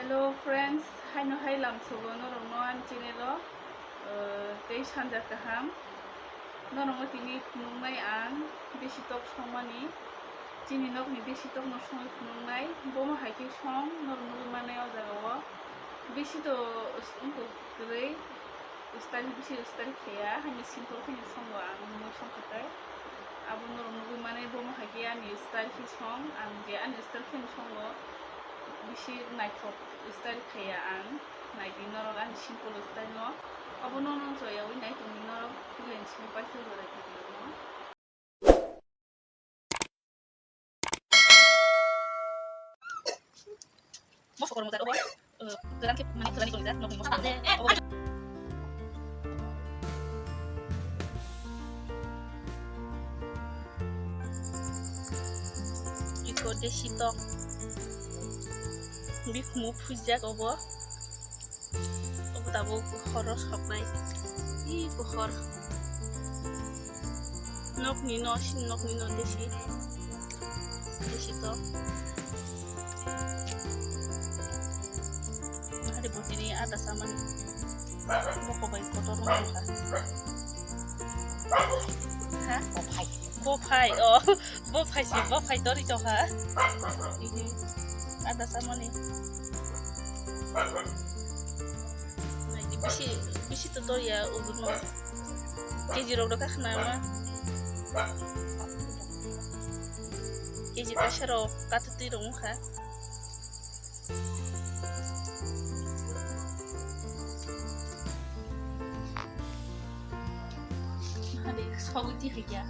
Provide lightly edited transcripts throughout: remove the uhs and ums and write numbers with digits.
Hello friends, haino hailam sogo norongno antinelo tei sanja kaham norongno tini phunungnai ang Desi tok songmani chini nokni Desi tok no songi phunungnai bomo haike song norongno manai o jagao besi to ungko grai style besi style khaya hani simple khani songo ang mo songkhatai abo norongno manai bomo haike ani style khi song ang je ani style khani songo bisi naithok style khaya ang naidi norok ani simple style no abo nono joyawi naithokni norok filen sini paisa jora video no moso kormo jaro geran ke mani gerani kolja no moso iko Desi tok bikmu pujak obo tabo khoros hoknai I bukhor nokni no Desi tok hari botini ada saman boko bai kotor no ha bophai oh bophai dori to ha ini ada sama nih nah ini bisi tutor ya udah keji rok dokah nama keji kasaro kata tirung ha hari sabuti hija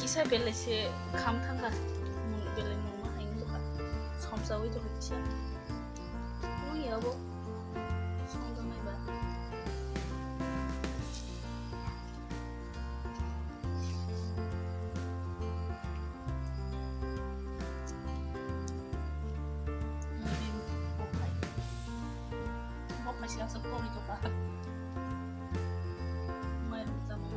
kisah bela se kam thangga bela noma hain to ka somsawi to kisah oh ya bo songda mai ba bokai siang sepuluh to ka mai sama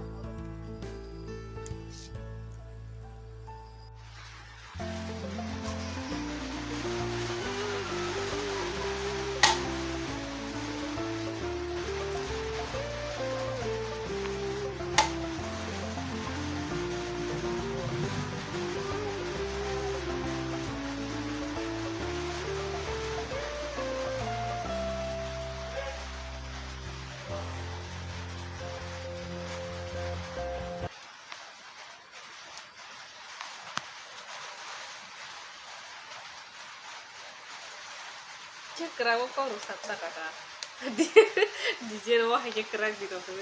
kerang kok rusak kakak di jero wah aja kerang gitu tuh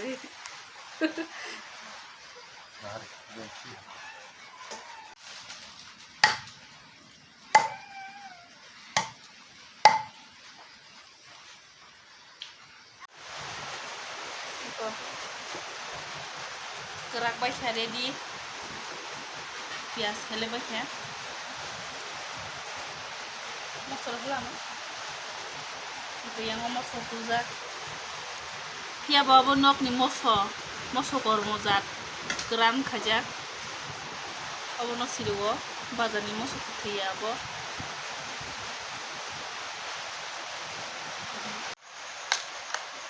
kerak baik ada di pias hele baik ya masalah lama itu yang ngomong sokuzat ya bawa nok ni moso kormo zat gram khajak abo no sirugo bazar ni moso khaya abo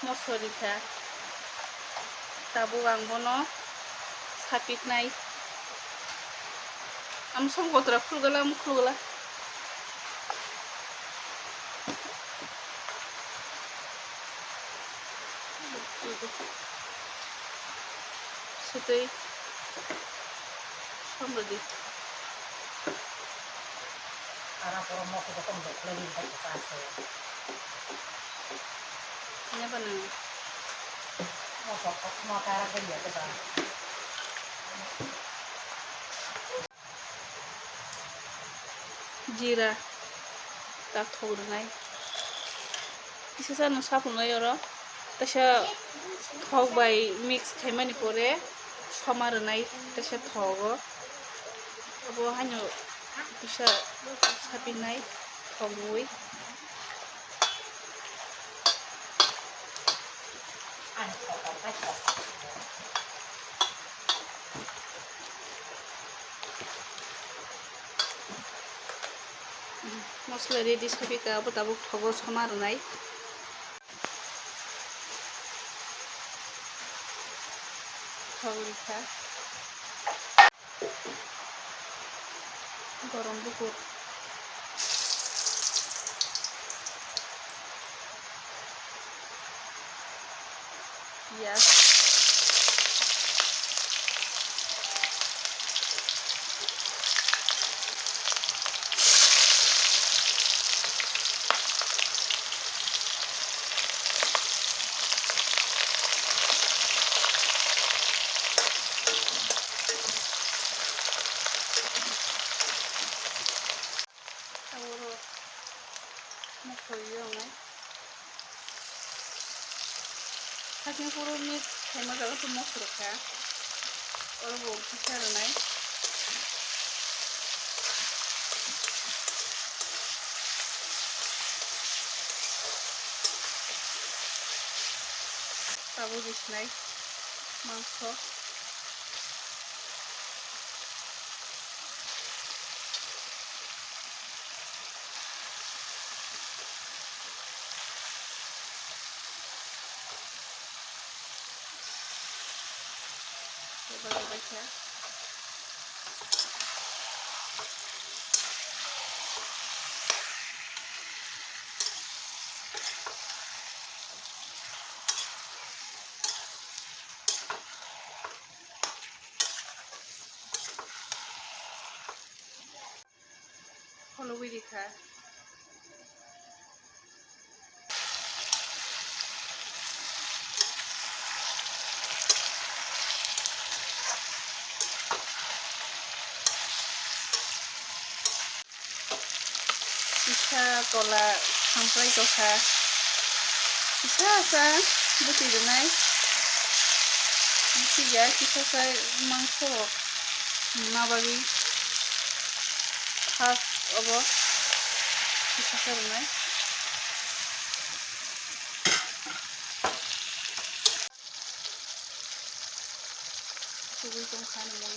moso rikha tabu angbono sapit nai am songgotra khulgala Sutai sambil Para promo ko kung lagi tayo sa aso. Ano ba na? Mo kara ko ya ba. Jira tak thog nai isa sa no sapun nai oro tasha thog bai mix khaimani pore samar nai tasha thogo abo hanyo isa sapin nai thogui मस्ला ready सफिका बताबो ठगो समारनाय ठगरिखा गरम बुकुर पियाज मख'यो हासिं पुरुनि थाइमा जागोन तो मख'रखा और वो पिसारनाय ताबो बिसनाय मांस बायसा follow बिदिखा पिसा तला खामफ्राय जखा पिसा सा बुतिजोनाय बुतिया पिसा मांस माबागि खास अब पिसा करनाय सुबुं जंखानो मोन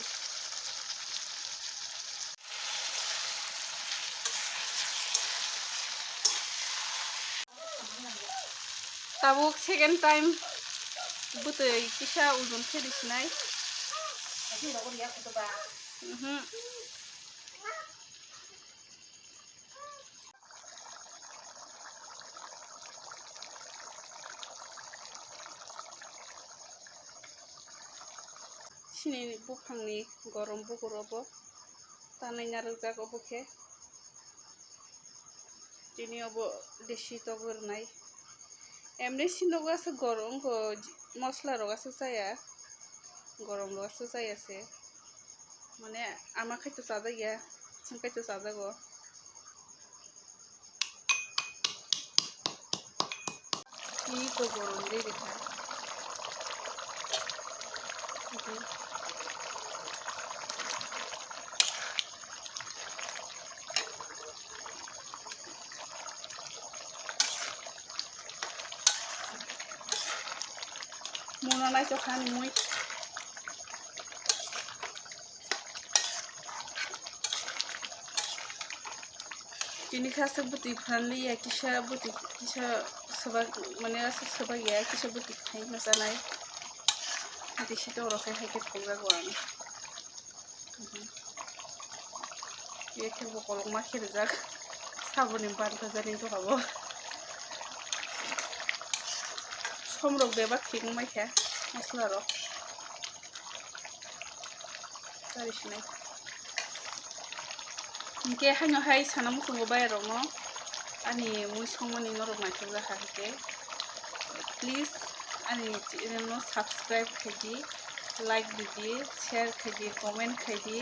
ताबुक सेकेंड टाइम बुतै पिसा उजन फेरिसनाय सिनि बुखांनि गरम बुगुरावबो तानायना रंजाग अबके दिनियावबो देसी तगरनाय एमने सिनोगासो गरम को मसला रगासो जाया गरम रगासो जायासे माने आमाखायथ जाजाया जोंखायथ जाजागो नि को गरम रेदिखा Muna jokhan muy ini khasa buti phanli ya kisha buti kisha sabak mane asa sabak ya kisha buti khai masanai desi to ro khai ke phoga gwan ye ke bo kolong ma khir jak sabuni banta jani to habo somrok beba khing mai kha masla ro karishnai Inke hanya hai sana musungo bayar no ani mui somoni norok maithok jaka hake please ani channel no subscribe khaidi like didi share khaidi comment khaidi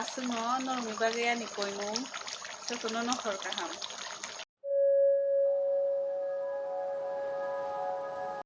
asmo norok ni bagay ani koimung jotono no hor kaham